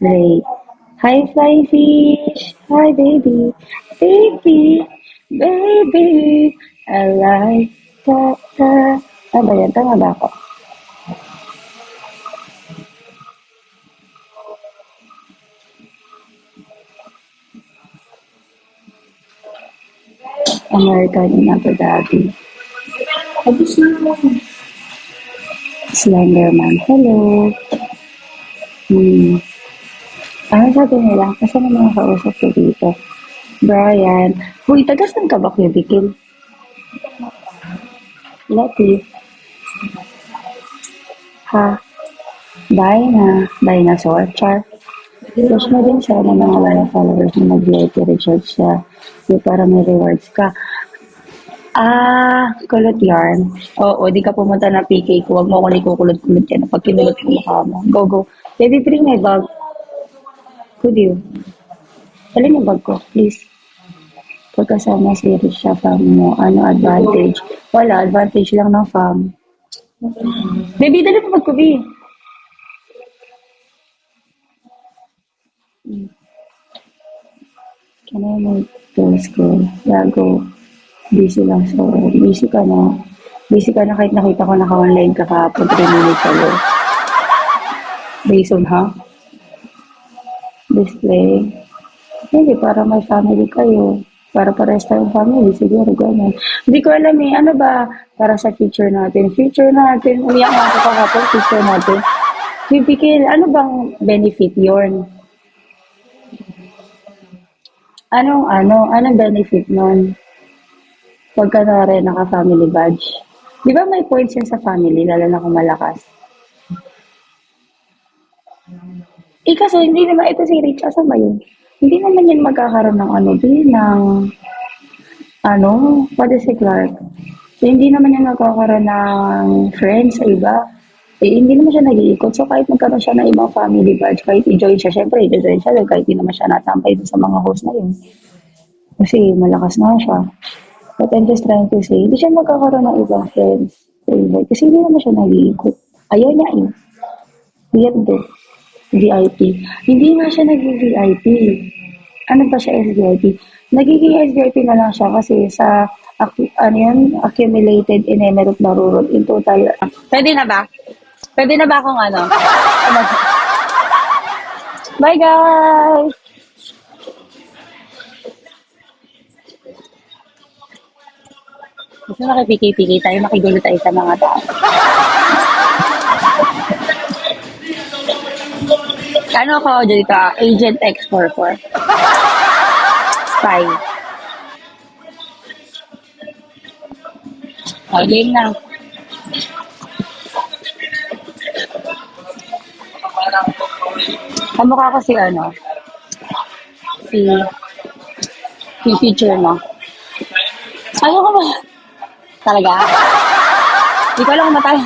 Ray. Hi, fly fish. Hi, baby. Baby. Baby. I like that. Ano ba yan? Tama ba ako? American in Abu Dhabi. Abis na naman. Slenderman. Hello. Hmm. Ano sabi nila? Kasi na mga kausap ko dito. Brian. Uy, tagasan ka ba, Cubicle? Letty. Ha? Bye na. Dinosaur. Char. Push mo din siya ng mga wala followers na mag-like, recharge siya. Yung para may rewards ka. Kulot yarn. Oo, di ka pumunta na PK ko. Huwag mo akong ikukulot-kulot yan. Pag kinulot ko mukha mo. Go, go. Baby, bring my bag. Could you? Alin yung bag ko, please. Pagkasama si Risha fam mo, ano advantage? Wala, advantage lang ng fam. Baby, dali mo bag ko, B. Can I make those go? Yeah, go. Busy lang. So, busy ka na. Busy ka na kahit nakita ko naka-online ka kahapon 3 minutes ago. Reason, ha? Display. Hindi, para may family kayo. Para pares tayong family, siguro gano'n. Hindi ko alam eh, ano ba para sa future natin? Future natin, umiyak nga ako kahapon, future natin. Bibigil, ano bang benefit yon? Anong benefit nun? Pagka na rin naka-family badge. Di ba may points yun sa family, lalo na kung malakas? Eh kasi hindi naman ito si Rich, asan ba yun? Hindi naman yan magkakaroon ng ano, ng ano, pati si Clark. So, hindi naman yan magkakaroon ng friends sa iba. Eh, hindi naman siya nag-iikot. So, kahit magkaroon siya ng ibang family badge, kahit i-join siya, syempre, i-join siya kahit hindi naman siya natampay dun sa mga host na yun. Kasi malakas na siya. But I'm just trying to say, hindi siya magkakaroon ng ibang friends sa iba. Kasi hindi naman siya nag-iikot. Ayaw niya eh. Weird eh. VIP. Hindi nga siya nag-VIP. Ano ba siya SVIP? Nagiging SVIP na lang siya kasi sa ano yun, accumulated inemerate narurot in total. Pwede na ba? Pwede na ba akong ano? Bye guys! Gusto nakipiki-piki tayo, makigulo tayo sa mga tao. Ano ako dito? Agent X44. Spy. O, game na. Kamukha ko si ano? Si, si feature mo. Ayoko ba? Talaga? Hindi ko alam kung matay.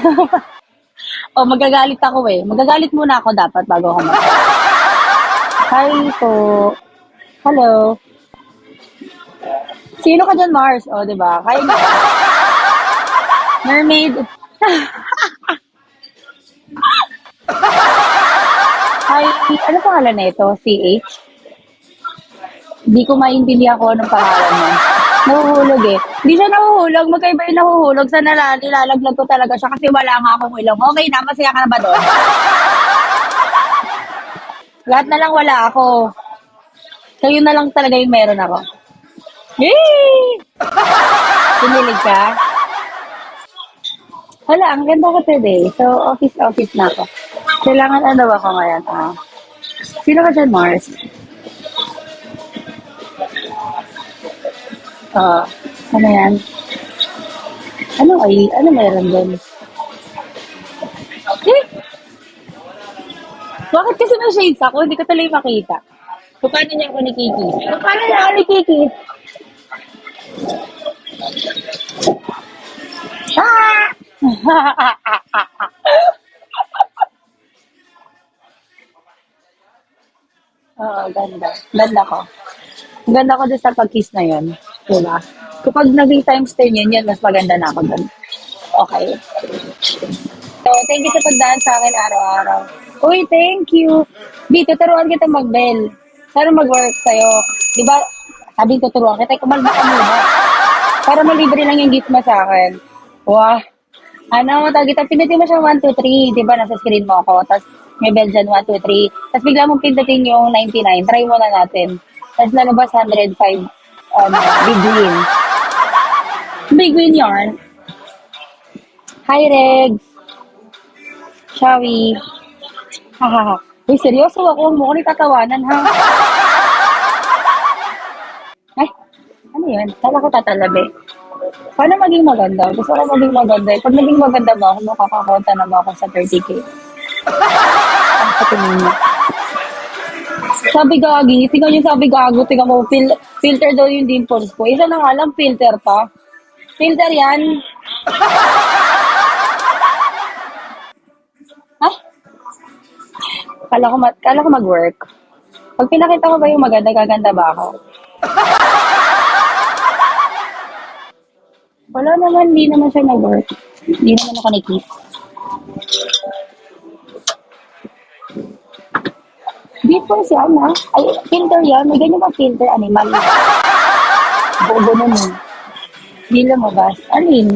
O, magagalit ako eh. Magagalit muna ako dapat bago ako matay. Hi po. Hello. Sino ka dyan, Mars? O, diba? Kaya niya. Mermaid. Hi. Ano pangalan na ito? CH? Hindi ko maintindihan ko anong pangalan mo. Nahuhulog eh. Hindi siya nahuhulog. Magkaiba yung nahuhulog. Sa nilalaglag ko talaga siya kasi wala nga akong ilong. Okay na, masaya ka na ba doon? Lahat na lang wala ako. Kayo na lang talaga yung meron ako. Yay! Pinilig ka? Wala, ang ganda ko today. So, office na ako. Kailangan ano ba ako ngayon? Sino ka dyan, Mars? Ah, ano yan? Ano meron doon? Eh, bakit kasi may shades ako? Hindi ko tuloy makita. Paano niya ako nakikita? Paano niya ako nakikita? Ah! Oo, ganda. Ganda ko. Ganda ko doon sa pag-kiss na yun. Diba? Kapag naging times 10 yun, yun, mas maganda na ako doon. Okay. So, thank you sa pagdaan sa akin araw-araw. Uy, thank you. Di, tuturuan kita mag-bell. Sana mag-work sa'yo. Di ba, sabi ko turuan kita, kumalma ka muna. Para malibre lang yung gift mo sa akin. Wah, ano, tawag kita, pindutin mo siya 1, 2, 3, di ba, nasa screen mo ako. Tapos, may bell dyan, 1, 2, 3. Tapos, bigla mong pindutin yung 99. Try mo na natin. Tapos, lalabas 105, big win. Big win yarn. Hi, Reg. Shawi. Hahaha. Uy, seryoso ako. Mukha ni tatawanan, ha? Ay, ano yun? Kala ko tatalabi. Paano maging maganda? Gusto ko maging maganda. Pag naging maganda ba ako, makakakota na ba ako sa 30K? Ang sa tingin mo. Sabi gagi, tingnan yung sabi gago, tingnan mo, filter daw yung dimples ko. Isa na nga lang, filter pa. Filter yan. Ha? Kala ko mag-work. Pag pinakita ko ba yung maganda, gaganda ba ako? Wala naman, hindi naman siya nag-work. Hindi naman ako ni-kiss. Dimples yan, ha? Ay, filter yan. May ganyan ba filter, animal? Bobo nun eh. Hindi lumabas. Alin?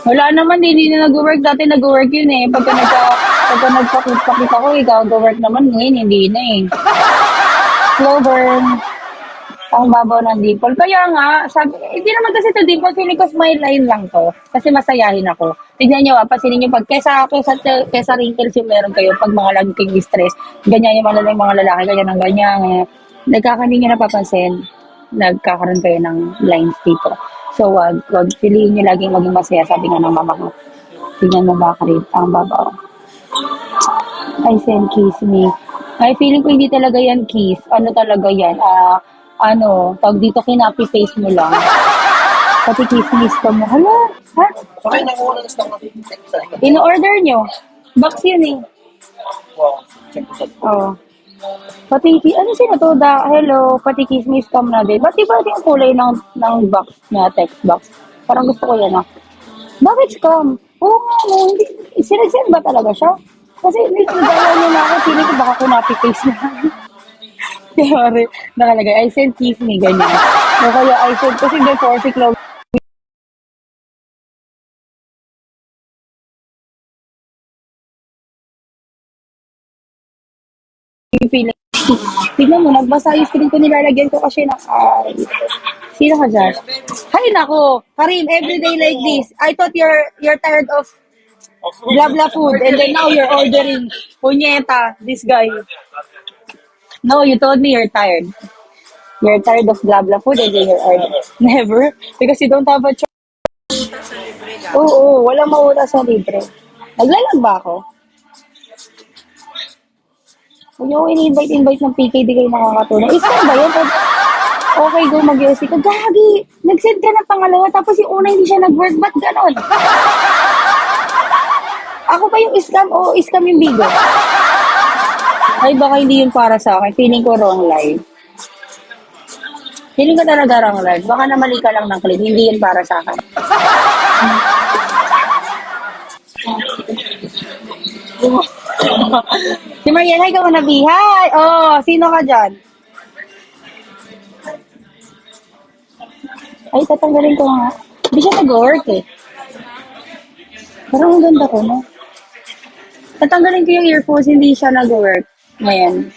Wala naman, hindi na nag-work. Dati nag-work yun eh. Pagka nagpakit ako, ikaw nag-work naman. Ngayon, hindi na eh. Slow burn. Ang babaw ng dimple. Kaya nga, sabi, hindi naman kasi ito dimple, feeling ko smile line lang to. Kasi masayahin ako. Tignan nyo, pansinin nyo, pag kesa wrinkles yung meron kayo, pag mga lagi kayong stress, ganyan yung mga lalaki, ganyan ng ganyan. Nagkakaroon nyo napapansin, nagkakaroon kayo ng lines dito. So, wag piliin nyo laging maging masaya, sabi nga ng mama ko. Tignan mo ba rin, ang babaw. I said, kiss me. Ay, feeling ko hindi talaga yan kiss. Ano talaga yan? Tawag dito, kinapi-face mo lang. Pati kiss-miss ka mo. Hala, ha? Okay, nakuha na stock natin. In-order nyo. Box yun eh. Wow, check this out. Oh. Pati, ano sino to? Hello, pati kiss-miss ka mo na din. Ba't di ba yung kulay ng box niya, text box? Parang gusto ko yan ah. Bakit scam? Oo nga, no. Hindi, sinasend ba talaga siya? Kasi hindi ko nagawa niya na ako. Feeling ko baka kunapi-face na. Sorry, nakalagay, I sent kiss me, ganyan. O kaya I sent, kasi before si Chloe, feeling, tignan mo, nagbasa yung screen ko, nilalagyan ko kasi ng, sino ka dyan? Hay nako, Karim, everyday like this. I thought you're tired of blah blah food, and then now you're ordering punyeta, this guy. No, you told me you're tired. You're tired of blah blah food, and then you're ordering. Never, because you don't have a choice. Oo, walang mauna sa libre. Naglalag ba ako? Huwag niyo ako ini-invite ng PK, di kayo nakakatulong. Isang ba yun? Okay, go mag-USC ka. Gagi! Nag-send ka ng pangalawa, tapos yung una hindi siya nag-work. Ba't ganon? Ako ba yung scam o scam yung bigo? Ay, baka hindi yun para sa akin. Feeling ko wrong live. Feeling ko talaga wrong live. Baka namali ka lang ng clip. Hindi yun para sa akin. Si Mariel, hi ka muna, B. Hi! Oh, sino ka dyan? Ay, tatanggalin ko nga. Hindi siya nag-work eh. Parang ang ganda ko, no? Tatanggalin ko yung earphones, hindi siya nag-work. Ngayon.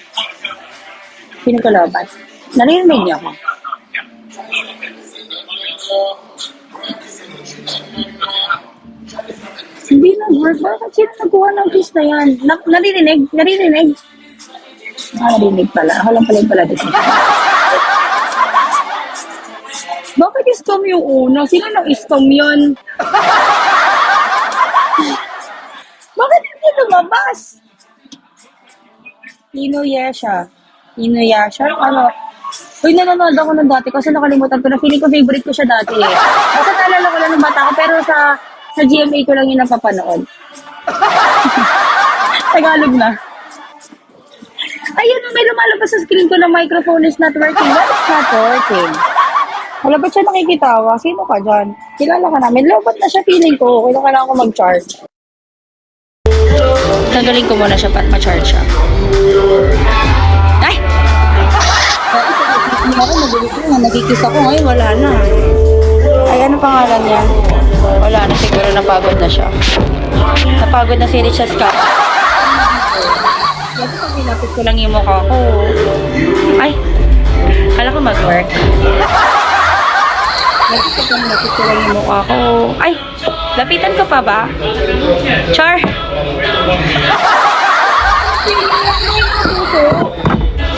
Sino ko labat? Narinig niyo ako. Hindi nag-work. Bakit sino nagkuha ng kiss na yan? Narinig? Narinig? Narinig pala. Ako lang pala yung pala dito. Bakit scam yung una? Sino nang scam yun? Bakit hindi lumabas? Inuyasha. Ano? Uy, nanonood ako ng dati kasi nakalimutan ko na. Feeling ko favorite ko siya dati eh. Basta naalala ko lang ng bata ko, pero sa GMA ko lang yung napapanood. Tagalog na. Ayun, may lumalabas sa screen ko na microphone is not working. What is not working? Wala ba siya nakikitawa? Sino ka dyan? Kilala ka namin. Lobot na siya, feeling ko. Kailangan ko mag-charge. Tanggalin ko muna siya para ma-charge siya. Ay! Hindi ako, nabilis na. Nagkikis ako ngayon, wala na. Ay, ano pangalan niya? Wala na, siguro napagod na siya. Napagod na si Richard Scott. Kasi pag pinapit ko lang yung mukha ko. Ay! Kala ko mag-work. Kasi pag pinapit ko lang yung mukha ko. Ay! Lapitan ko pa ba? Char!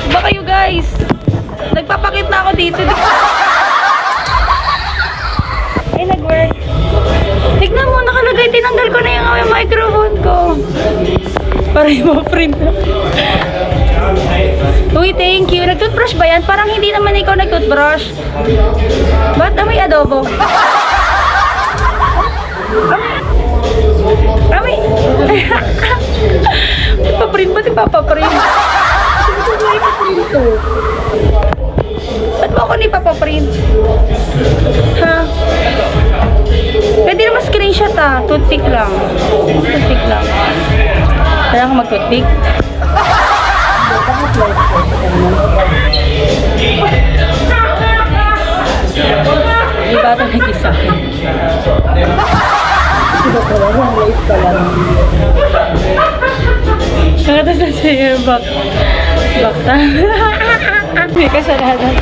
Ba kayo guys? Nagpapakit na ako dito. Ay, nag-work. Tignan mo, nakalagay. Tinanggal ko na yung microphone ko. Para yung print. Uy, thank you. Nag-toothbrush ba yan? Parang hindi naman ikaw nag-toothbrush. Ba't amoy adobo? Amoy. Paprint ba? Papaprint. Ba't mo ako ni papaprint? Ha? Pwede naman screenshot ah. Toothpick lang. Toothpick lang. Kaya ako mag-toothpick. May bata nagkis sa akin. Ito ko lang, yung life ka lang. Nakatas na siya yung bakta. May kasalanan.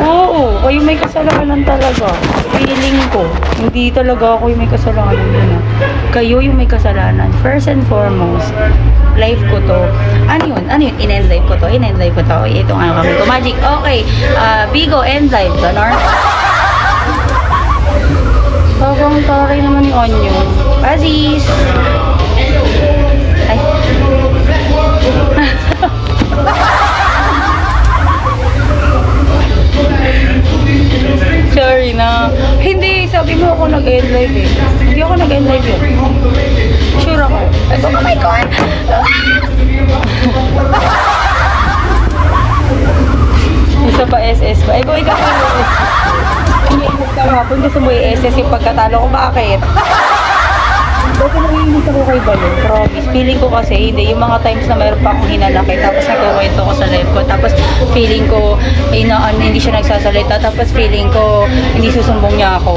Oo, kayo may kasalanan talaga. Feeling ko, hindi talaga ako yung may kasalanan yun. Kayo yung may kasalanan. First and foremost, life ko to. Ano yun? Ano yun? In-end life ko to. In-end life ko to. Okay, ito nga kami ko. Magic. Okay. Bigo, end life. Donor. Bagong taray naman ni Onion. Aziz. Ay. Sorry na. Hindi, sabi mo ako nag-end live eh. Hindi ako nag-end live yun. Sure ako. Ito ka, my God! Isa pa SS pa. Ikaw ka. Iniinit ka hapon. Gusto mo i-SS yung pagkatalo ko. Bakit? Dati naiinit ako kay Balon. Promise. Feeling ko kasi hindi. Yung mga times na mayroon pa akong hinalaki. Tapos nagkukwento ko sa live ko. Tapos feeling ko hindi siya nagsasalita. Tapos feeling ko hindi susumbong niya ako.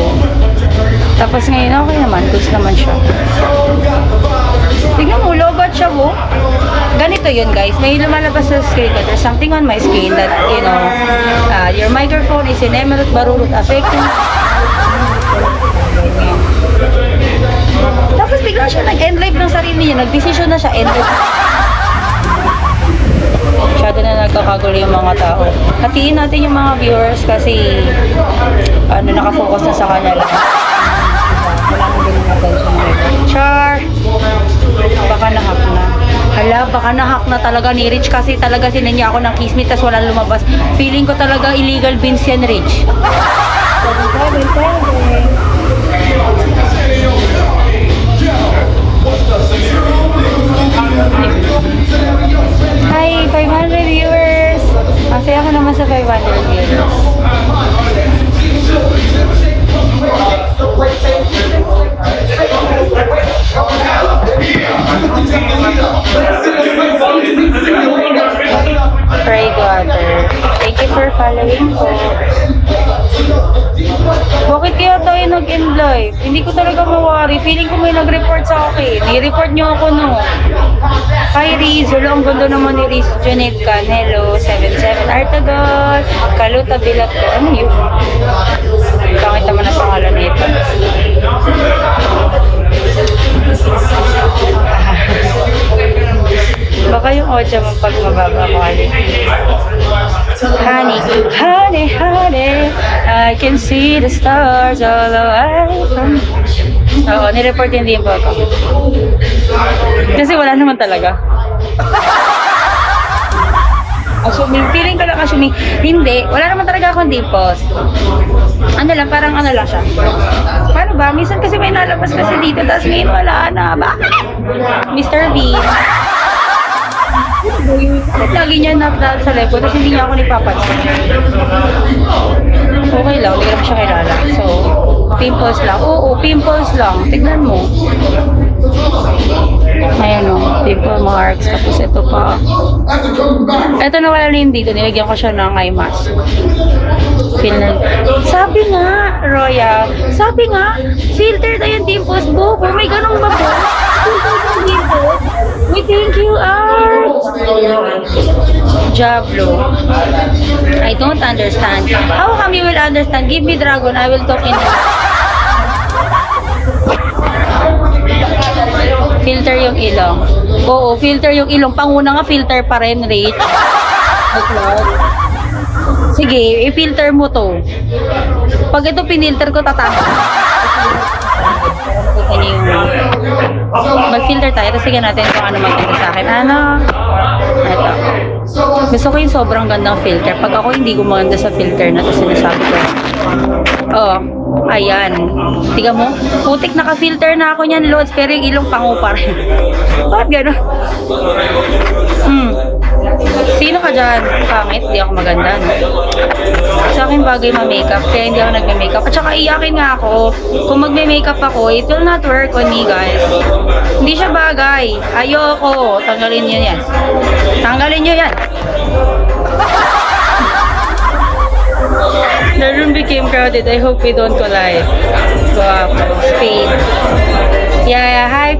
Tapos ngayon okay naman. Goods naman siya. Tignan mo, lobat siya mo. Ganito yun guys. May lumalabas sa screen ko. There's something on my screen that, you know, your microphone is in emerald barurut affecting. Tapos bigla siya nag-end live ng sarili niya. Nag-decision na siya, end live. Masyado na nagkakagulo yung mga tao. Hatiin natin yung mga viewers kasi nakafocus na sa kanya lang. Wala nang ganun attention nila. Char! Baka na-hack na. Hala, baka na-hack na talaga ni Rich kasi talaga sinanya ako ng kismet tas walang lumabas. Feeling ko talaga illegal bins yan, Rich. Hi, 500 viewers! Masaya ko naman sa 500 viewers. Pray water. Thank you for following po. Bakit kaya tayo nag-end live? Hindi ko talaga mawari. Feeling ko may nag-report sa akin. I-report nyo ako, no? Hi, Riz. Wala, ang ganda naman ni Riz. Junet Canelo, 77 Artagon, Kaluta Bilat. Ano yun? Pangit naman ang pangalan nito. Baka yung audio mo pag mababa ko, honey, honey, honey, I can see the stars all away from. Oo, nireport hindi yung baka. Kasi wala naman talaga. Assuming, feeling ko lang assuming, hindi, wala naman talaga akong deep post. Ano lang, parang ano lang siya. Paano ba? Minsan kasi may nalabas kasi dito, tapos ngayon wala na. Bakit? Mr. Bean. Lagi niya na sa live ko, tapos hindi niya ako nipapansin. Okay lang, hindi ko naman siya kilala. So, pimples lang. Oo, pimples lang. Tignan mo. Ayan o, pimple marks. Tapos ito pa. Ito na wala na yun dito. Nilagyan ko siya ng eye mask. Feel na. Sabi nga, Roya, sabi nga, filter na yung dimples mo. Oh, may ganun ba po? Filter na yung dimples. We thank you, Art. Jablo. I don't understand. How come you will understand? Give me dragon, I will talk in filter yung ilong. Oo, filter yung ilong. Panguna nga filter pa rin, Rich. Sige, i-filter mo to. Pag ito pinilter ko, tatapos. Mag-filter tayo. Tapos sige natin kung ano maganda sa akin. Ano? Ito. Gusto ko yung sobrang gandang filter. Pag ako hindi gumaganda sa filter na ito, sinasabi ko. Oh, ayan. Tiga mo, putik naka-filter na ako niyan, Lods, pero yung ilong pango pa rin. Bakit gano'n? Sino ka dyan? Pangit, di ako maganda, no? Sa akin bagay ma-makeup, kaya hindi ako nagme-makeup. At saka iyakin nga ako, kung magme-makeup ako, it will not work on me, guys. Hindi siya bagay. Ayoko. Tanggalin nyo yan. Tanggalin nyo yan. The room became crowded. I hope we don't collide. Wow. Speed. Yeah. Hi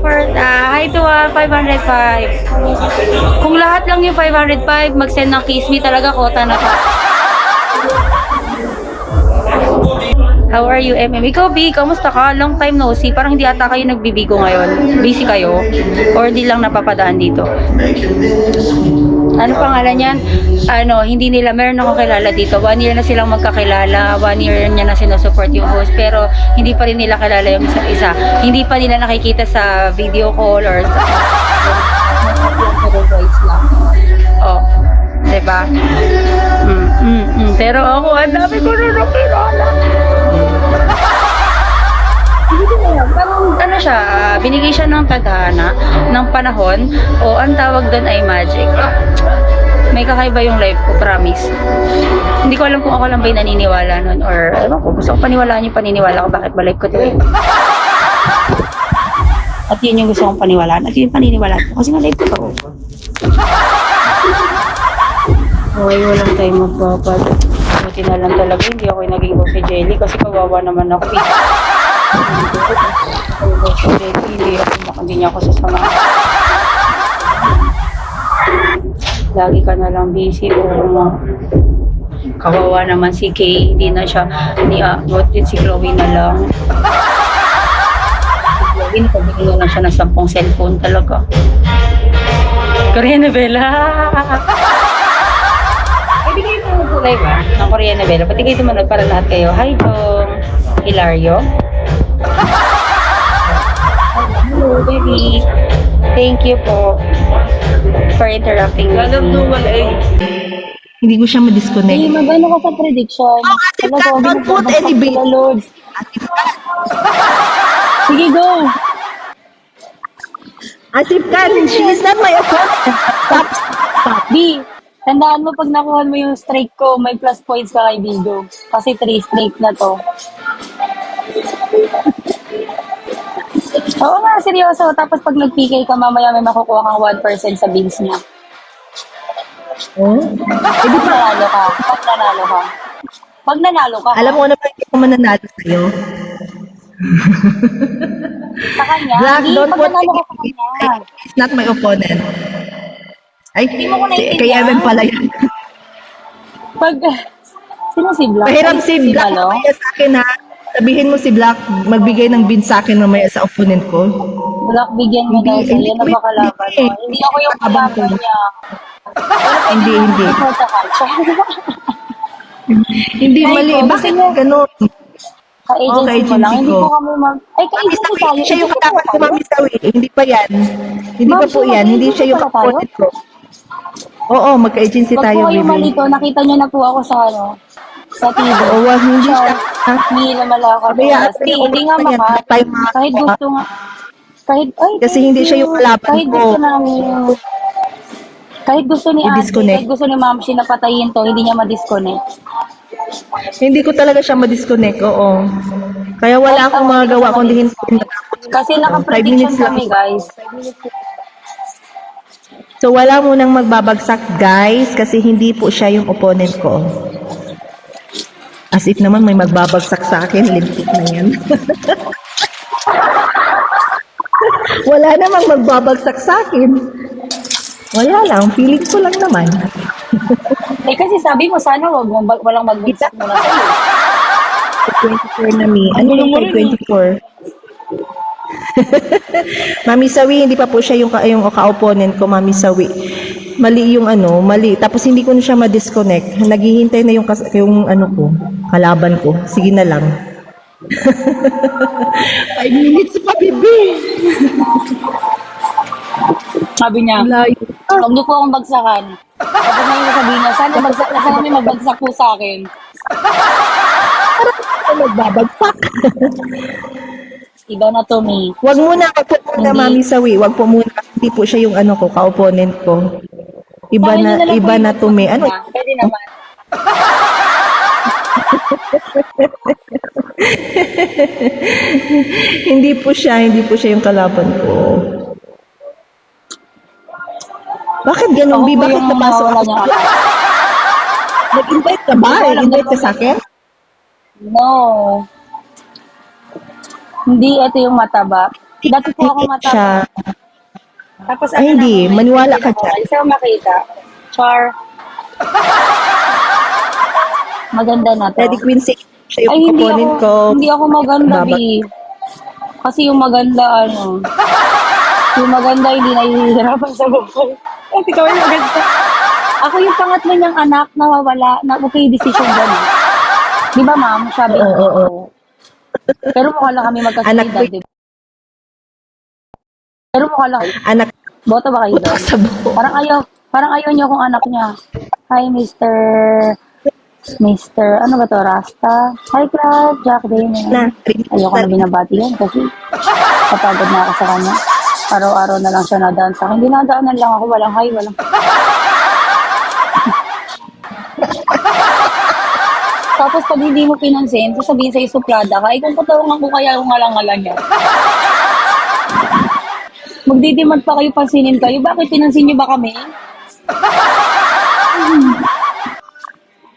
to 505. Kung lahat lang yung 505, mag-send ng kiss me talaga, kota na ka. How are you, MM? Ikaw, B, kamusta ka? Long time no see. Parang hindi ata kayo nagbibigo ngayon. Busy kayo? Or di lang napapadaan dito? Ano pangalan yan? Ano, hindi nila, meron akong kilala dito. 1 year na silang magkakilala. 1 year niya na sinusupport yung host. Pero hindi pa rin nila kilala yung isa't isa. Hindi pa nila nakikita sa video call or sa voice lang. Oh, diba? Pero ako, ang dami ko na nakilala. Hindi ko alam. Parang ano siya, binigay siya ng tadhana, ng panahon, o ang tawag doon ay magic. May kakaiba yung life ko, promise. Hindi ko alam kung ako lang ba yung naniniwala nun, or alam ko, gusto ko paniwalaan yung paniniwala ko, bakit ba life ko to eh. At yun yung gusto kong paniwalaan, at yun yung paniniwalaan ko, kasi nga life ko to. Okay, walang tayo magpapad. Buti na lang talaga, hindi ako yung naging boss si Jelly, kasi kawawa naman ako. Hindi niya ako sasama. Lagi ka na lang busy o kawawa naman si Kay, hindi na siya what din si Chloe na lang. Si Chloe, nakabili na lang siya ng 10 cellphone talaga. Korean Bella. Pwede kayo tumutulay ba? Ng Korean Bella. Pati kayo tumunod para lahat kayo. Hi, Dong. Hilario. Hello, baby. Thank you po for interacting with me. Hindi ko siya ma-disconnect. Hey, magano ka sa prediction? Asif ka, don't put any bait. Sige, go! Asif ka, she is not my opponent. B, tandaan mo pag nakuha mo yung strike ko, may plus points ka kay Bigo. Kasi 3 strike na to. Oo nga, seryoso. Tapos pag nag-PK ka, mamaya may makukuha kang 1% sa bills niya. Oh? Pag nanalo ka. Pag nanalo ka. Pag nanalo ka. Alam mo naman hindi ko mananalo sa'yo. Sa kanya. Black, Hindi, don't pag put nanalo ka sa kanya. It's not my opponent. Ay, Hindi mo ko naiintindihan. kay Evan pala yan. Pag, sino si Black? Mahirap Ay, si Black Malo? mamaya sa akin ha. Sabihin mo si Black, magbigay ng bin sa akin mamaya sa opponent ko. Black, bigyan mo daw Hindi, sa'yo na hindi, bakalaban hindi. mo. Hindi ako yung Abang kalaban ko. niya. Hindi. Hindi, Ay, mali. ko, Bakit gusto niya- ganun? Ka-agency mo lang. ka-agency Hindi ko. po kami Ay, ka-agency Mamisawi, tayo. siya yung Agency kalaban ko, tayo. Mamisawi. Hindi pa yan. Hindi Ma'am, pa po yan. Hindi siya yung magka-agency pala tayo? opponent ko. Oo, magka-agency Pag tayo, po kayo baby. malito, nakita niyo na po ako sa sa TV. Oo, hindi siya. Hindi na malakad. Kaya, Hindi nga kaya, maka. tayo mga- Kahit gusto nga. Kahit, ay, Kasi thank hindi siya you. yung kalaban Kahit ko. gusto namin. Kahit gusto ni Ate, I-disconnect. kahit gusto ni Ma'am Shi na patayin to, hindi niya ma-disconnect. Hindi ko talaga siya ma-disconnect, oo. Kaya wala akong magagawa kundi hintayin. Kasi 5 naka-prediction minutes lang. kami, guys. So wala munang magbabagsak, guys, kasi hindi po siya yung opponent ko. As if naman may magbabagsak sa akin, lintik na yan. Wala namang magbabagsak sa akin. Wala lang, feeling ko lang naman. Eh kasi sabi mo, sana walang magbagsak muna sa'yo. 24 na mi. Ano yung 524? Mami Sawi, hindi pa po siya yung ka-opponent ko, Mami Sawi. Mali yung mali. Tapos hindi ko na siya ma-disconnect. Naghihintay na yung ano ko, kalaban ko. Sige na lang. 5 minutes pa, bibi. Sabi niya, Layo. huwag niyo po akong bagsakan. Tapos ngayon sasabihin niya, sana may magbagsak po sa akin. Ano magbabagsak? Iba na to, me. Wag muna Hindi. Mami Sawi. Wag po muna. Hindi po siya yung ko, ka-opponent ko. Iba Sa akin na, yun lang iba po na yung to, me. bagsak Ano? niya. Pwede naman. Hindi po siya yung kalaban ko. Bakit ganun, Ako Bi? po Bakit yung napasok nawawala ako? niyang alam. Nag-invite ka ba? Nag-invite ka sa akin? No. Hindi, ito yung mataba. Dati po ako mataba. Siya. Tapos Ay, hindi. naman, Maniwala ka ako. dyan. Alis ako makita. Char. Maganda na to. Daddy Queen siya yung Ay, opponent ko. hindi ako maganda, Babag- Bi. Kasi yung maganda, yung maganda hindi nahihirapan sa buhay. At ikaw yung maganda. Ako yung pangatlo niyang anak na mawala, na okay decision doon. Di ba, ma'am? Sabi Oo, ko. oo. Pero mukha lang kami Anak magkasalita, ko- di ba? Pero mukha lang. Anak Boto ba kayo putok doon? sa buhok. Parang ayaw niyo kung anak niya. Hi, Mr. Ano ba to? Rasta? Hi, Clark. Jack Damon. Na. Ayoko na binabati yan kasi kapagod na ako sa kanya. Araw-araw na lang siya nadaan sa akin. Dinadaanan lang ako. Walang hi, walang... Tapos pag hindi mo pinansin, sasabihin sa'yo suplada ka, kung patawang ko kaya yung ngalang-ngalang niya. Magdidemand pa kayo, pansinin kayo. Bakit pinansin niyo ba kami?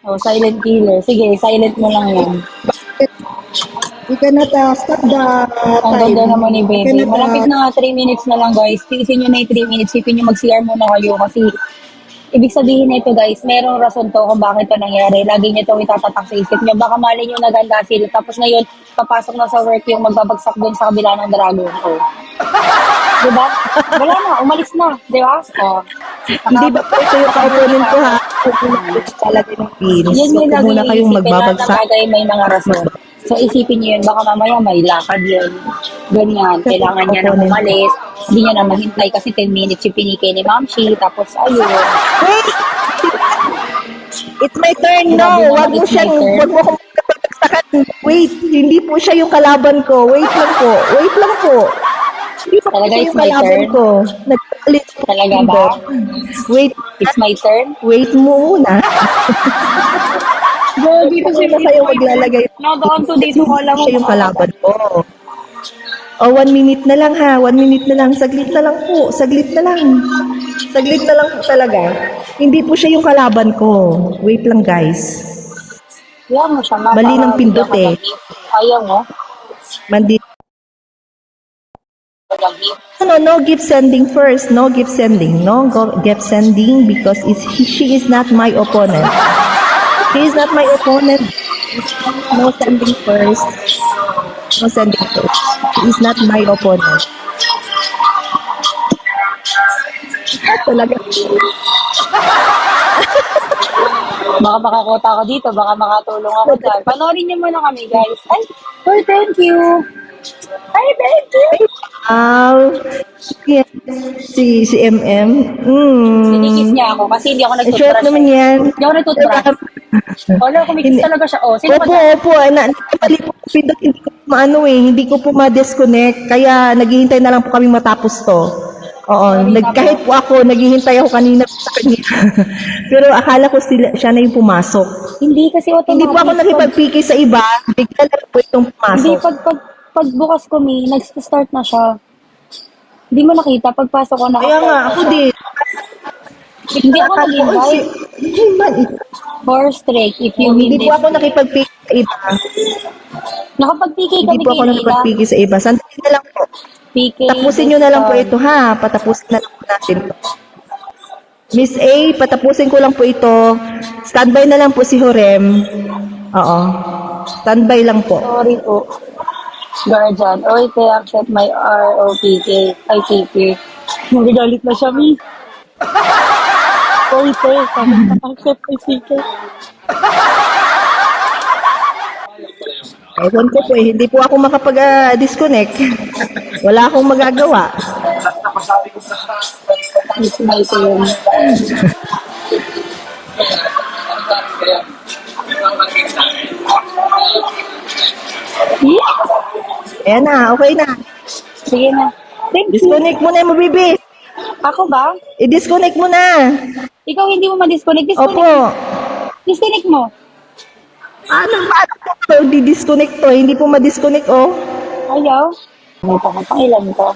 Oh, silent killer. Sige, silent mo lang yan. You cannot stop the Ang time. ganda naman ni You Baby. cannot, Malapit na 3 minutes na lang, guys. Tiisin nyo na yung 3 minutes. Sipin nyo mag-CR muna kayo kasi ibig sabihin na ito, guys, merong rason to kung bakit ito nangyari. Lagi nyo itong itatatak sa isip nyo. Baka mali nyo naganda sila. Tapos ngayon, papasok na sa work yung magbabagsak dun sa kabila ng dragon. Oh. Diba? Wala na. Umalis na. Diba? Oh. Hindi ba po ito yung opponent ko, ha? Talaga ng pins. Yan So, yung lagi muna kayong iisipin. Lahat ng magbabagsak. bagay may mga rason. So, isipin niyo yun. Baka mamaya may lakad yun. Ganyan. Kailangan niya na umalis. Hindi niya na mahintay kasi 10 minutes yung pinikay ni Ma'am Shi. Tapos, ayun. Wait! It's my turn, no. Sinabi mo Wag na mo it's siyang, my turn. wag mo akong magpapagsakan. Wait, hindi po siya yung kalaban ko. Wait lang po. Wait lang po. Hindi po Talaga, siya it's yung my kalaban turn? ko. Nagpalit po Talaga ako. ba? Wait, It's my turn? wait mo muna. Go, dito Kasi na sa'yo maglalagay. Nagaan to dito ko alam mo. Siya yung kalaban ko. O, 1 minute na lang, ha. 1 minute na lang. Saglit na lang po. Saglit na lang. Saglit na lang po talaga. Hindi po siya yung kalaban ko. Wait lang, guys. Ayaw mo siya, ma. Mali para ng pindot, bigyan ka eh. ng gift. Ayaw mo? Mandi. Ng gift. No gift sending first. No gift sending. No gift sending because she is not my opponent. She is not my opponent. No sending first. No sending first. She is not my opponent. Talaga. Baka makakota ako dito, baka makatulong ako dyan. Panoorin niyo muna kami, guys. Ay, oh, thank you. Ay, thank you. Yeah. Si MM. Sinikis niya ako kasi hindi ako Short nag-toothbrush. naman yan. Hindi ako nag-toothbrush. Wala, kumikis Hindi. talaga siya. Oh, sino ba Opo, siya? opo. Mali po, pindot, hindi ko maano eh. Hindi ko po ma-disconnect. Kaya naghihintay na lang po kami matapos to. Oo, Sorry na po. kahit po ako, naghihintay ako kanina sa kanya. Pero akala ko siya na yung pumasok. Hindi kasi Hindi po ako automatic. nakipag-piki sa iba, bigla lang po itong Hindi, pumasok. pag bukas ko, Mi, nag-start na siya. Hindi mo nakita, pagpasok ko, Kaya nga, naka-start na ako siya. din. Hindi ako Akala ko, nag-invite. hindi man. For strike, if you win Hindi po this ako game. nakipag-piki sa iba. Nakapag-PK Hindi kami po kay ako Leila. nakipag-piki sa iba. Sandali na lang po. PK Tapusin nyo this na lang po time. ito ha. Patapusin na lang po natin to. Miss A, patapusin ko lang po ito. Standby na lang po si Horem. Oo. Standby lang po. Sorry po. Guardian. OIT, accept my ROPK. Ay, TP. Nagagalit na siya, Mi. OIT, sabi ko, accept my CK. Ewan ko po eh. Hindi po ako makapag-disconnect. Wala akong magagawa. Ismay ko yun. Ayan na, okay na. Sige na. Thank you. Disconnect mo na yung mabibi. Ako ba? I-disconnect mo na. Ikaw hindi mo ma-disconnect. Opo. Disconnect mo. Paano po di-disconnect to? Hindi po ma-disconnect, oh. Ayaw. May pangilan ko.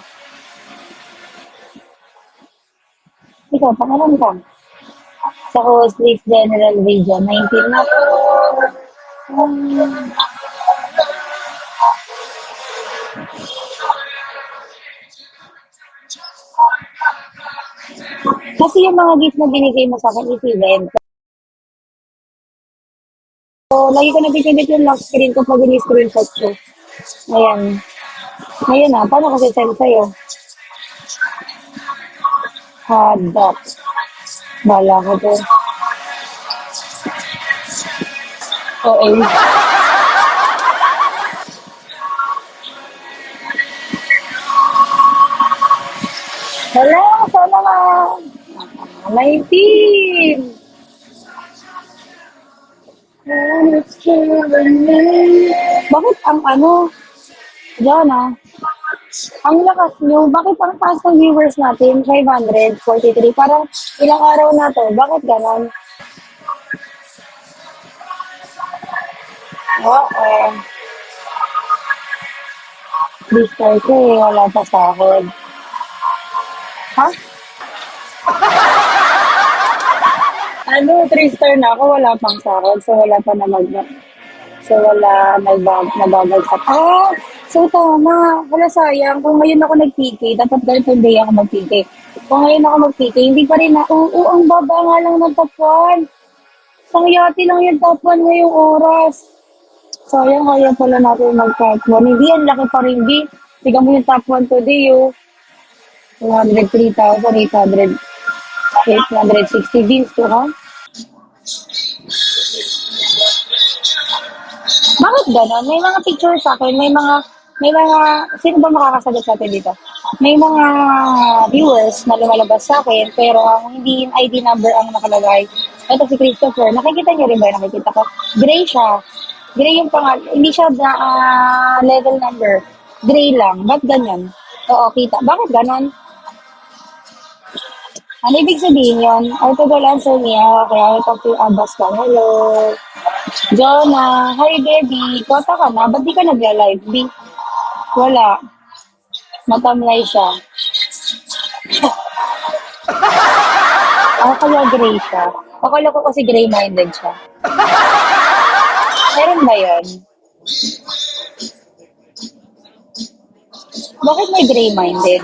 Ikaw, pangalan ka. Sa host list general region, 19 na po. Kasi yung mga gift na binigay mo sa akin is event. So, lagi ko nabibigit yung lock screen ko pag in-screenshot ko. Ayan. Ngayon na, paano ko send sa'yo? Hotbox. Bala ko to. Oo. Hala, sana nga. 19. Bakit ang ano, Jana, ang lakas nyo, bakit ang taas ng viewers natin, 543, parang ilang araw na to, bakit ganon? Oo. Discard ko eh, wala pa sahod. Ha? Ano, 3-star na ako, wala pang sahod, so wala pa na So, wala nababagsak. Ah! So, tama. Wala sayang. Kung ngayon ako nag-PK, dapat ganito yung day ako mag-PK. Kung ngayon ako mag-PK, hindi pa rin na, oo, ang baba nga lang ng top 1. Sangyati lang yung top 1 ngayong oras. Sayang, kaya pala natin mag-top 1. Hindi yan, laki pa rin, B. Tignan mo yung top 1 today, oh. 203,860 views to, ha? Bakit gano'n? May mga pictures sa akin, may mga, sino ba makakasagot sa atin dito? May mga viewers na lumalabas sa akin, pero ang hindi yung ID number ang nakalagay. Ito si Christopher, nakikita niyo rin ba? Nakikita ko. Gray siya. Gray yung pangalan. Hindi siya level number. Gray lang. Ba't ganyan? Oo, kita. Bakit ganon? Ano ibig sabihin yun? Artogol answer niya. Kaya I talk to Abbas ka. Hello. Jonah, hi baby. Kota ka na? Ba't di ka nagla-live? Wala. Matamlay siya. Ako kaya gray siya. Akala ko kasi gray-minded siya. Meron ba yun? Bakit may gray-minded?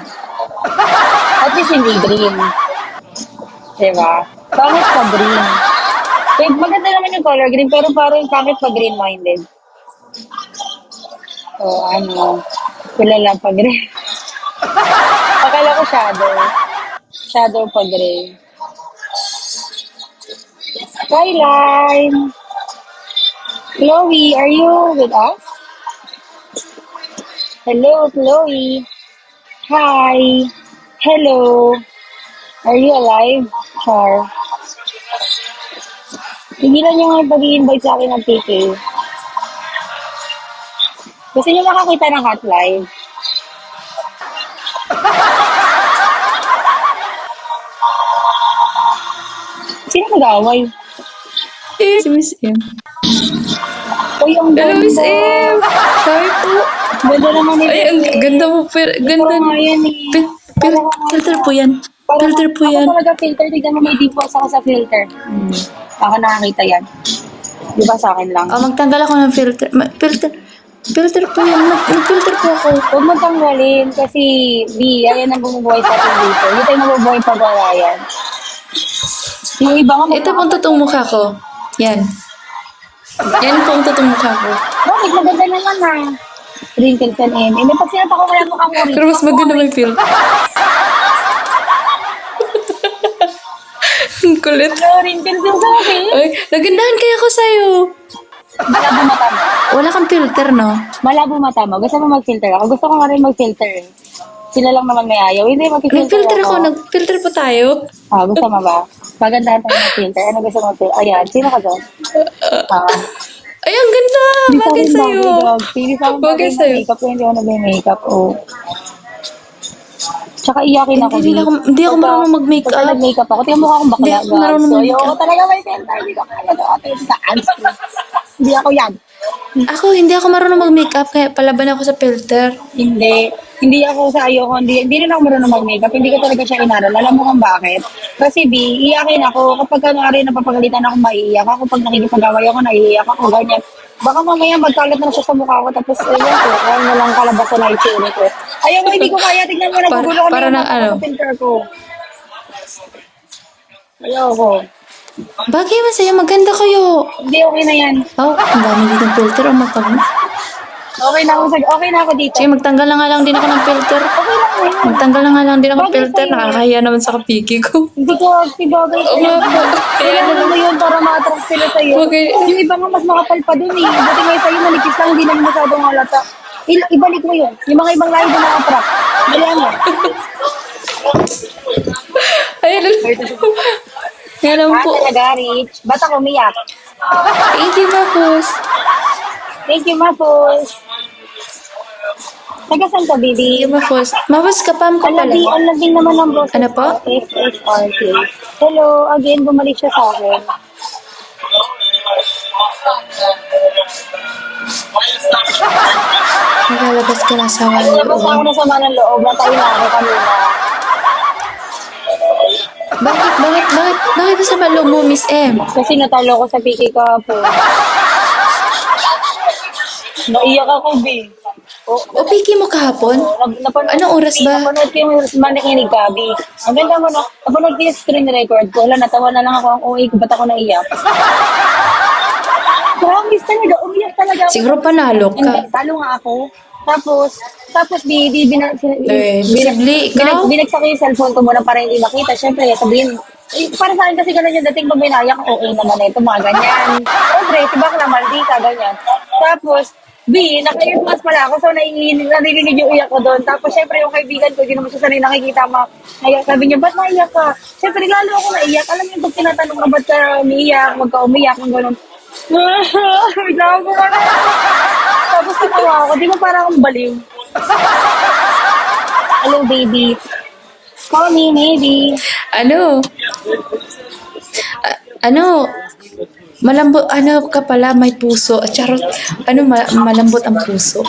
At least hindi green. Diba? Pangit pa green. Eh, maganda naman yung color green, pero parang pangit pa green-minded. So, ano, kilala pa gray. Akala ko shadow. Shadow pa gray. Skyline! Chloe, are you with us? Hello, Chloe. Hi. Hello. Are you alive? Char. Tigilan niyo nga yung pag-i-invite sa akin ng PK. Gusto niyo makakita ng hot live? Sino nag-aaway? Si Miss M. Uy, ang Hello, Miss ganda. M! Sorry po. Ganda naman ni Ay, ang ganda mo. Ganda. Parang nga yan eh. Filter po yan. Filter po yan. Ako talaga filter. Tignan mo may default ako sa filter. Ako nakakita yan. Di ba sa akin lang? Magtanggal ako ng filter. Filter po yan. Nag-filter po ako. Huwag mo tanggalin kasi di, ayan ang bumubuhay sa atin dito. Hindi tayo mabubuhay pag wala yan. Yung iba nga Ito pong totoong mukha ko. Yan. Yan po ang totoong mukha ko. Bakit maganda naman ha? Wrinkles and M. Hindi pag sinata ko kaya mukhang uri. Pero mas maganda may filter. Ang kulit. Hello, wrinkles yung sa akin. Ay, nagandahan kaya ako sa'yo. Malabo mata mo. Wala kang filter, no? Malabo mata mo. Gusto mo mag-filter ako? Gusto ko nga rin mag-filter eh. Sila lang naman may ayaw. Hindi, mag-filter Nag-filter ako. Nag-filter po tayo. Gusto mo ba? Pagandahan tayo mag-filter. Ano gusto mo mag-filter? Ayan, sino ka doon? Ay, ang ganda. Bagay sa'yo. Pili sa akin Bagay bagay sa'yo. makeup ko. Hindi ako nag-makeup. Tsaka iyakin ako. Hindi ako marunong mag-makeup. Pag nag-makeup ako, tingnan mo akong bakla. Hindi ako marunong So, mag-makeup. ayoko talaga may filter. Hindi ko kaya to ate. Hindi ako yan. Hindi ako marunong mag-makeup. Kaya palaban ako sa filter. Hindi ako sa ayoko. Hindi rin ako marunong mag-makeup. Hindi ko talaga siya inaral. Alam mo kung bakit? Kasi iyakin ako. Kapag rin napapagalitan ako, maiiyak ako. Pag nakikipag-away ako, naiiyak ako. Ganyan. Baka mamaya magkalat na siya sa mukha ko. Tapos, ayun ko. Kaya walang kalabasan na itsura ko. Ayaw mo, hindi ko kaya. Tignan mo, nagugulo kami para ng ng ano? filter ko. Ayoko. Bagay mo sa'yo. Maganda kayo. Hindi, okay na yan. Ang dami dito ng filter. Ang matang. Okay na ako dito. Sige, magtanggal na nga lang din ako ng filter. Okay lang yan. Magtanggal na nga lang din ako ng Bagay filter. sa'yo. Nakakahiya naman sa kapiki ko. Hindi ko bagay Oo sa'yo. nga po. Kailangan mo yun para ma-attract sila sa'yo. Okay. Yung iba nga mas makapal pa dun eh. Buti nga sa'yo, manipis lang, hindi naman masyadong halata. Ibalik mo yun. Yung mga ibang lahi doon na-attract. Ayan mo. Ayun lang. Yan lang po. Talaga, Rich. Ba't ako umiyak? Thank you, Marcos. Thank you, Mapos. Taga saan ka, Thank baby? you, Marcos. Mapos ka, pam ko pala. Ang labing naman ng boses. Ano po? SSRT. Hello, again, bumalik siya sa akin. Naglalabas ka na sa Ay, labas na ako na sama ng loob. Natayo na ako kanina. Bakit sa malo mo, Miss M? Kasi natalo ko sa PK kahapon. Naiyak ako, B. O, piki mo kahapon? Anong oras ba? Napanood ko yung manikinig Gabi. Ang ganda mo na. Napanood ko yung screen record ko. Wala, natawa na lang ako. Ang OA ko, ba't ako naiyak? Promise talaga, umiyak talaga ako. Siguro panalo ka. Hindi, talo nga ako. Tapos Posible, ikaw? binagsak ko yung cellphone ko muna para hindi makita. Siyempre, sabihin, para sa akin kasi ganun yung dating pag binayak, okay naman na ito, mga ganyan. Siyempre, si Bakla, maldita, ganyan. Tapos, naka-earphones pala ako, so narinig yung iyak ko doon. Tapos, syempre, yung kaibigan ko, hindi naman siya sanay nakikita, sabi niya, ba't naiyak ka? Syempre, lalo ako naiyak. Alam niyo, pag tinatanong ka, ba't ka umiiyak, magka umiyak, ng gano'n. Bigla ako ka na. Tapos, natawa ako, di ba parang akong baliw? Hello, baby. Call me, maybe. Malambot, ka pala, may puso. Charot, malambot ang puso.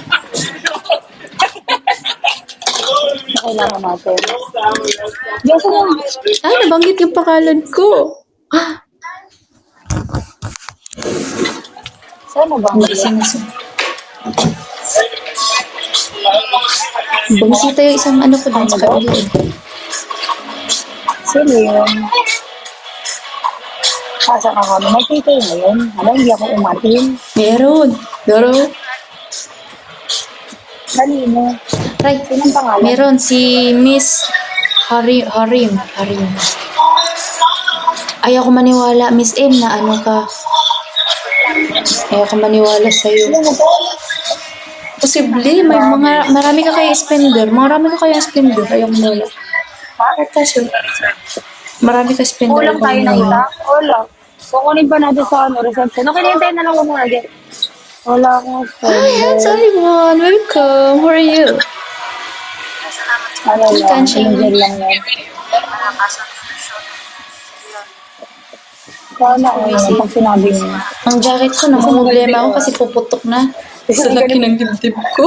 Kailangan natin. Diyan sa lang. Nabanggit yung pangalan ko. Sana ba? Bumisita yung isang ko doon sa kabila. Sino yun? Asa ka kami? May kikay ngayon. Alam, hindi ako umatin. Meron. Dali mo. Right. Sinong pangalan? Meron si Miss Harim. Ayaw ko maniwala, Miss M, na ka. Ayaw ko maniwala sa'yo. Sino to? Posible, marami ka kaya spender. Ayaw ko maniwala. Bakit kasi? Marami ka spender. Kulang tayo ng isa? Wala. Kukunin pa natin sa reception. Okay, hintayin na lang ko muna. Wala akong spender. Sorry, man. Welcome. How are you? Ano lang, Can't shame angel lang yan. Sana all, pag sinabi mo. Ang jacket ko, namumblema ako kasi puputok na. Sa laki ng dibdib ko.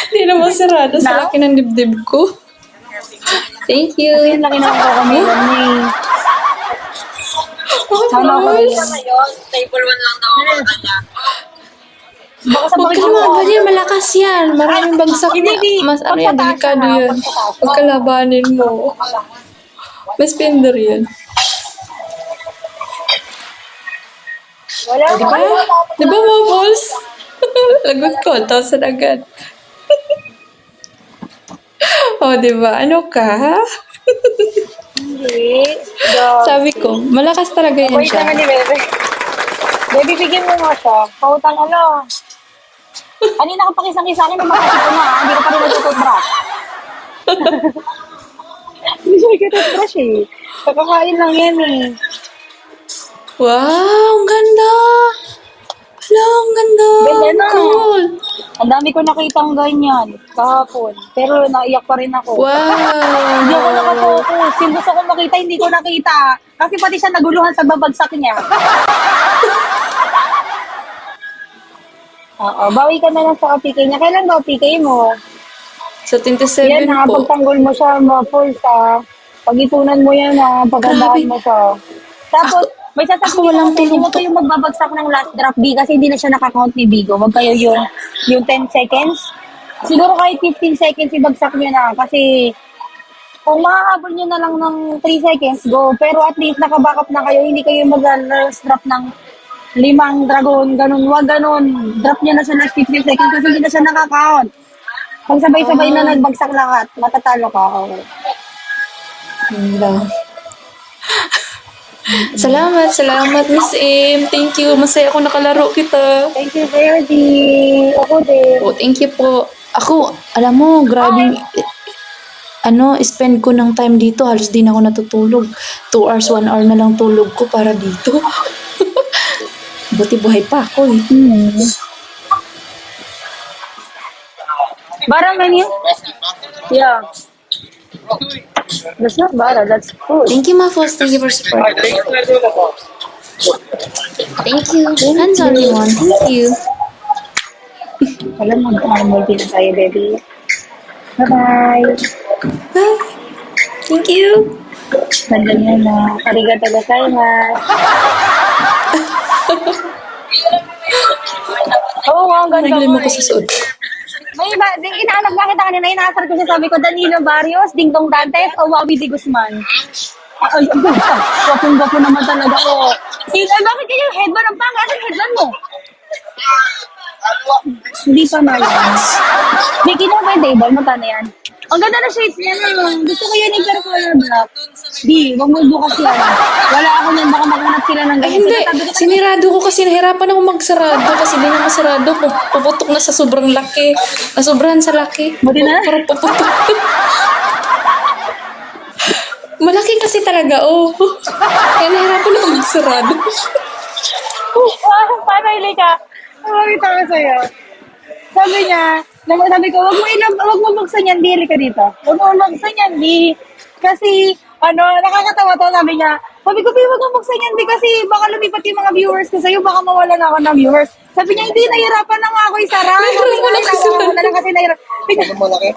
Hindi naman sarado sa laki ng dibdib ko. Thank you. Kasi yung laki ng kakamilan mo eh. Sana ako rin. Table 1 lang daw ako kanya. Baka sa Huwag ka lumaban yan, malakas yan. Maraming bagsak na. Mas ano yan, delikado yan. Huwag ka labanin mo. Mas spender yan. Wala O, diba? Diba, Mobos? Lagot ko, 1,000 agad. O, diba? Ano ka? Hindi. Sabi ko, malakas talaga yan Wait siya. naman ni Bebe. Baby, bigyan mo nga siya. Pautang ano. Kanina ka pa kisang-kisa akin, makasip ko na. Hindi ka pa rin nagtututbrush. Hindi siya nagtututbrush eh. Kakakain lang yan eh. Wow, ang ganda! Hala, ang ganda! Ganda na. Cool! Ang dami ko nakitang ganyan kahapon. Pero naiyak pa rin ako. Hindi ako Wow! nakapokus. Yung gusto kong makita, hindi ko nakita. Kasi pati siya naguluhan sa babagsak niya. Oo, bawi ka na lang sa PK niya. Kailan ba PK mo? Sa 27 Yan na, po. pagtanggol mo siya, ma-full sa pag-ipunan mo yan na paghandaan Grabe. mo siya. Tapos, may ako sasabihin walang ko, hindi mo tulog. kayo magbabagsak ng last draft B kasi hindi na siya nakakount ni Bigo. Wag kayo yung 10 seconds. Siguro kahit 15 seconds ibagsak niyo na kasi kung makahabol niyo na lang ng 3 seconds, go. Pero at least nakabackup na kayo, hindi kayo mag-last draft ng 5 dragon, ganun, wag ganun. Drop niya na sa last 15 seconds kasi hindi na siya nakakount. Pag sabay-sabay na nagbagsak lahat, matatalo ka. Okay. Yun lang. Salamat, Miss M. Thank you. Masaya ako nakalaro kita. Thank you, Verdi. Ako din. Oh, thank you po. Ako, alam mo, grabe, spend ko ng time dito. Halos di na ako natutulog. 2 hours, 1 hour na lang tulog ko para dito. Buti buhay pa ako eh. Bara menu? Yeah. That's not bara, that's food. Thank you, Mafos. Thank you for support. Thank you. Hands on you one. Thank you. Alam mo, mag-multi na tayo, baby. Bye-bye. Bye. Thank you. Ganda niya na. Arigato gozaimasu. Oo, ang ganda Naglima mo ko sa suot. May iba, inaanak nga kita kanina, inaasar ko siya, sabi ko, Danilo Barrios, Ding Dong Dantes, o Wawi Di Guzman. Ay, ang ganda. Gwapong-gwapo naman talaga, oh. Bakit kaya yung headband ang panga? Asan headband mo? Hindi pa na yan. May kinuha ba yung table? Magkano yan? Ang ganda na shades niya na. Gusto ko yan yung pero color black. Di, wag mo bukas yan. Wala ako niyan, baka maghanap sila ng Ay, ganyan. hindi. Sinasabi ko, Sinirado ko kasi nahirapan ako magsarado kasi di na masarado. Puputok na sa sobrang laki. Nasobrahan sa laki. Buti na? Parang puputok. Malaki kasi talaga, oh. Kaya nahirapan ako magsarado. Paano hili ka? Makakita ko sa'yo. Sabi niya, sabi ko, wag mo buksan yan, di ka dito. Wag mo buksan yan, di. Kasi, nakakatawa to, sabi niya. Sabi ko, wag mo buksan yan, di, kasi baka lumipat yung mga viewers ko sa'yo, baka mawala na ako ng viewers. Sabi niya, hindi, nahirapan na nga ako isara. Sabi ko, nahirapan ko na lang kasi nahirapan. Ano malaki?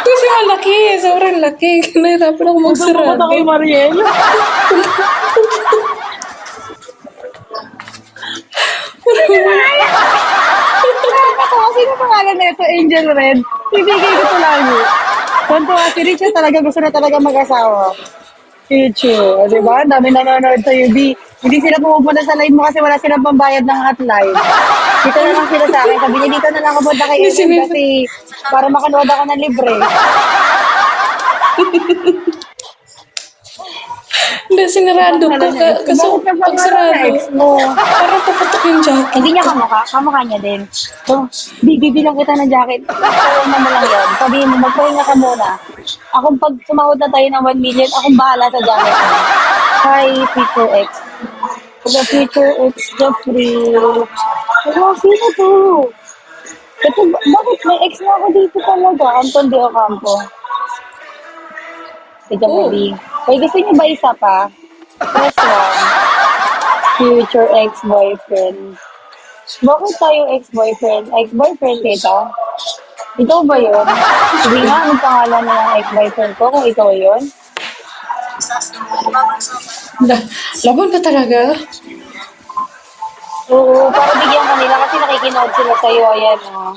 Kasi malaki, sobrang laki. Nahirapan ako magsarado. kay Mariel. Sino pangalan na ito? Angel Red. Ibigay ko ito lagi. Kwantuwa si Rich talaga gusto na talaga mag-asawa. Chichu. O, diba? Ang dami nanonood sa UB. Hindi sila pumupunta sa live mo kasi wala silang pambayad ng hot live. Dito na lang sila sa akin. Sabi niya, dito na lang ako punta kay Angel kasi para makanood ako ng libre. Hindi, sinarado ko. Kasi pag sarado, mo. parang puputok yung jacket. Hindi niya kamukha. Kamukha niya din. So, bibilang kita ng jacket. Pagkaroon mo lang yun. Sabihin mo, magpahinga ka muna. Akong pag sumahod na tayo ng 1 million, akong bahala sa jacket mo. Hi, Future X. The Future X, Jeffrey. Pero, sino to? Ito, bakit may ex na ako dito talaga? Anton de Ocampo. Tignan mo, Oh. Di. Kaya gusto niyo ba isa pa? First one, future ex-boyfriend. Bakit tayo ex-boyfriend? Ex-boyfriend kita? Ikaw ba yun? Sige nga, anong pangalan mo ng ex-boyfriend ko kung ikaw yun? Laban ka talaga? Oo, para bigyan ka nila kasi nakikinood sila sa'yo. Ayan, oh.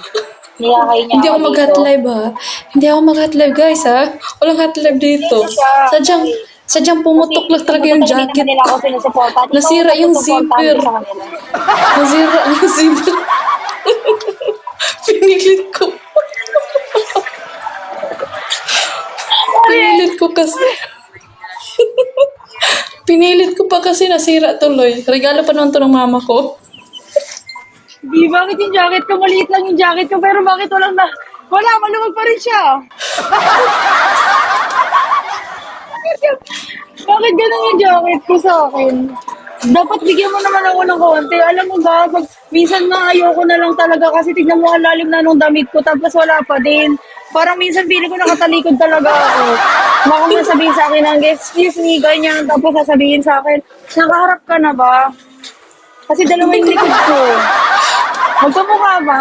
Niyakay niya Hindi ako dito. mag-hot live ha. Hindi ako mag-hot live guys ha. Walang hot live dito. Sadyang pumutok lang talaga yung Hindi jacket naman nila ako ko. sinusuportahan. Ikaw Nasira ang yung nagsusuportahan zipper. ko sa kanila. Nasira yung zipper. Pinilit ko. Pinilit ko kasi. Pinilit ko pa kasi nasira tuloy. Regalo pa naman to ng mama ko. Di, bakit yung jacket ko? Maliit lang yung jacket ko, pero bakit walang na... Wala, maluwag pa rin siya. Bakit ganun yung jacket ko sa akin? Dapat bigyan mo naman ako ng konti. Alam mo ba, pag minsan nga ayoko na lang talaga kasi tignan mo ang lalim na nung damit ko tapos wala pa din. Parang minsan pili ko nakatalikod talaga ako. Baka may sabihin sa akin ng excuse me, ganyan. Tapos sasabihin sa akin, nakaharap ka na ba? Kasi dalawa yung likod ko. Magkamukha ba?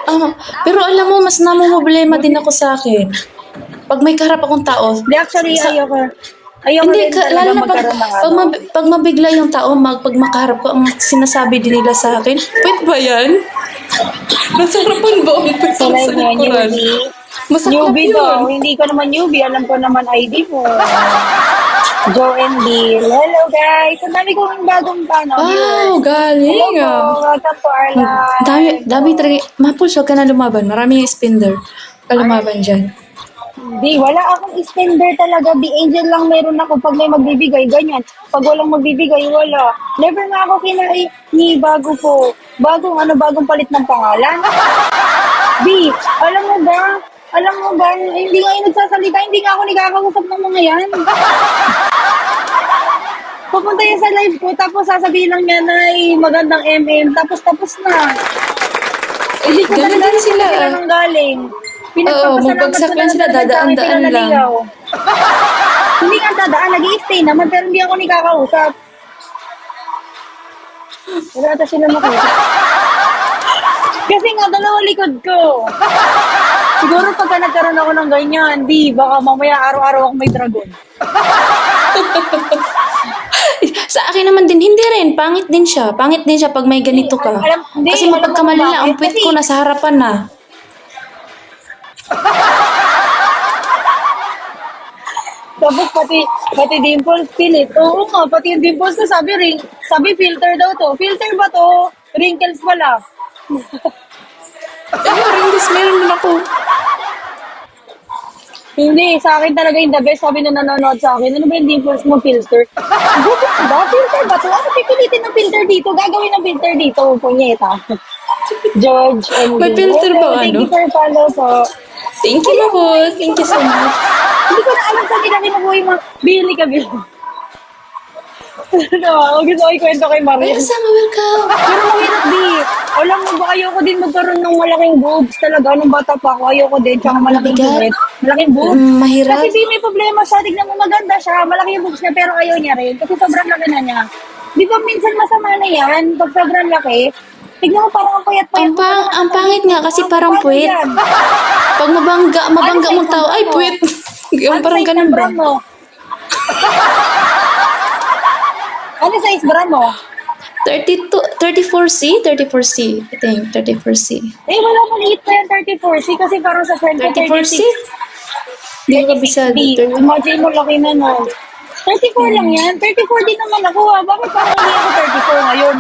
Ah, pero alam mo, mas namumblema din ako sa akin. Pag may kaharap akong tao, Di, actually, ayoko. Ayoko hindi, din talaga lalo na pag, magkaroon ng pag, ano. pag mabigla yung tao, pag makaharap ko, ang sinasabi din nila sa akin, wait ba yan? Nasa harapan ba? Ang pwede So, like, sa likuran. newbie. Masaklap Newbie daw. yun. Hindi ko naman newbie. Alam ko naman ID mo. Joe and Bill. Hello, guys. Ang dami kong bagong Wow, viewers. galing Hello po. ah. Welcome to our live. Dami talaga. Mapos, huwag ka na lumaban. Maraming spender. Huwag ka lumaban dyan. Di, wala akong spender talaga. Di, angel lang meron ako pag may magbibigay. Ganyan. Pag walang magbibigay, wala. Never nga ako ni bago po. Bagong palit ng pangalan. Di, alam mo ba, hindi nga yung nagsasalita, hindi nga ako nagkakausap ng mga yan. Pupunta yan sa live ko, tapos sasabihin lang niya na magandang tapos na. Hindi ko Ganun talaga din sila. sila nang galing. Oo, magpagsak lang sila, dadaan-daan lang. Hindi nga dadaan, nag-i-stay naman, pero hindi ako nikakausap. Wala ata sila makita. Kasi nga, dalawa likod ko. Siguro pagka nagkaroon ako ng ganyan, di, baka mamaya araw-araw ako may dragon. Sa akin naman din, hindi rin. Pangit din siya. Pangit din siya pag may ganito ka. Hindi, Kasi alam mo mapagkamalala, ang bakit? puwit Kasi- ko nasa harapan na. Tapos pati dimples, pilit. Oo nga, pati yung dimples ko, sabi filter daw to. Filter ba to? Wrinkles pala. Ringgis, meron din ako. Hindi, sa akin talaga yung the best. Sabi na nanonood sa akin, ano ba yung dimples mo, filter? Gusto ko ba? Filter ba to? Ano pipilitin ng filter dito? Gagawin ng filter dito, punyeta. George and May filter ba, Thank ano? you for follow po. Thank you, Mabos. Thank you so much. Hindi ko na alam sa nila kinukuha yung mga bili ka, bili. Ano, gusto ko ikwento kay Ay, Maria. asama, welcome. Pero mahirap, di. Alam mo ba, ayoko din magkaroon ng malaking boobs talaga. Nung bata pa ako, ayoko din. Tsaka malaking Mabigat? boobs. Malaking boobs. Mahirap. Kasi di may problema siya. Tignan mo, maganda siya. Malaki yung boobs niya, pero ayaw niya rin. Kasi sobrang laki na niya. Di ba minsan masama na yan? Pag sobrang laki. Tignan mo, parang ang payat-payat. Ang pangit nga kasi parang puwit. Pag mabangga mong tao, ay, puwit. Yung parang ganun ba? Mo? Ano size bra mo? 34C? 34C. I think, 34C. Eh, wala maliit pa yan, 34C. Kasi parang sa friend ko, 34C? 36. Hindi ko kabisado. Di, imagine mo, laki na no. 34 lang yan. 34 din naman ako ha. Bakit parang hindi ako 34 ngayon?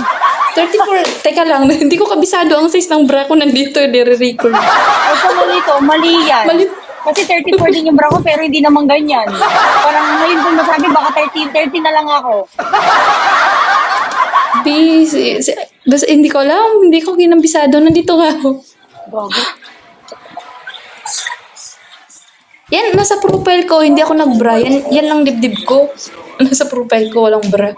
34, teka lang, hindi ko kabisado ang size ng bra ko nandito, nire-record. Huwag ka malito, mali yan. Mali. Kasi 34 din yung bra ko, pero hindi naman ganyan. Parang ngayon kung masabi, baka 30 na lang ako. Basta hindi ko alam, hindi ko ginambisado, nandito nga ako. Bago. Yan, nasa profile ko, hindi ako nag-bra. Yan lang dibdib ko. Nasa profile ko, walang bra.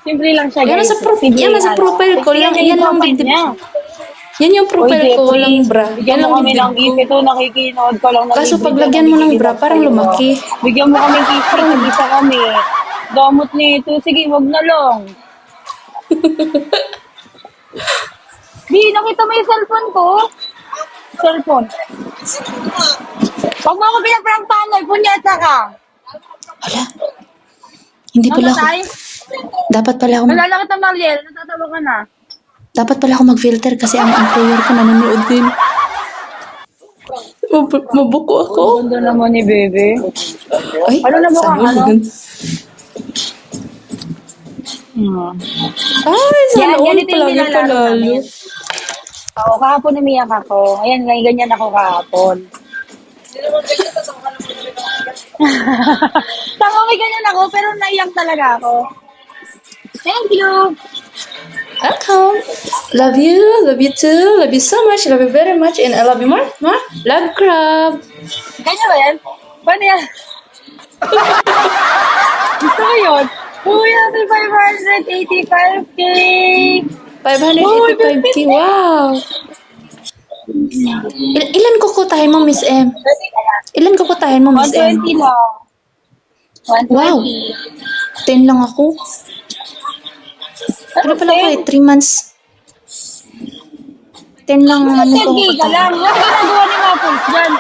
Simple lang siya, Yan, guys. nasa Simple yan, nasa ano. profile ko, Kasi yan yung lang profile dibdib. niya. Yan yung Uy, profile ko, Jeffrey, walang bra. bigyan Yan mo ang kami ng dibdib gift. ko. Ito, nakikinood ko lang na Kaso libre pag dyan, lagyan mo ng bra, nakikinig parang sa'yo. lumaki. Bigyan mo kami gift, isa kami. Damot nito. Sige, wag na lang. Di, nakita mo yung cellphone ko? Cellphone. Wag mo ako pinaprank panoy, punyeta ka. Hala. Hindi pala ako. Mamatay? Dapat pala ako, Nalala kita, Mariel. Natatawa ka na. dapat pala ako mag-filter kasi ang employer ko nanonood din. Mabuko ako. Ang ganda naman ni Bebe. Ay, Ano na ba sana kang ano? all. Hmm. Ay, sana Yan, all ganito yung palagi nilalaro palalo. namin. Oo, kahapon umiyak ako. Ayan, ganyan ako kahapon. Tama, may ganyan ako, pero naiyak talaga ako. Thank you! Welcome. Love you too. Love you so much. Love you very much. And I love you more. More. Love crab. Ganyan ba yan? Paano yan? Gusto ko yun? Uy, happy 585K! 585k. Wow. Ilan kukutahin mo, Miss M? Ilan kukutahin mo, Miss M? 120 lang. 120. Wow. 10 lang ako. Ano pala ako eh? 3 months. 10 lang ano ko 10K ka lang. Ano ginagawa ni Maples dyan?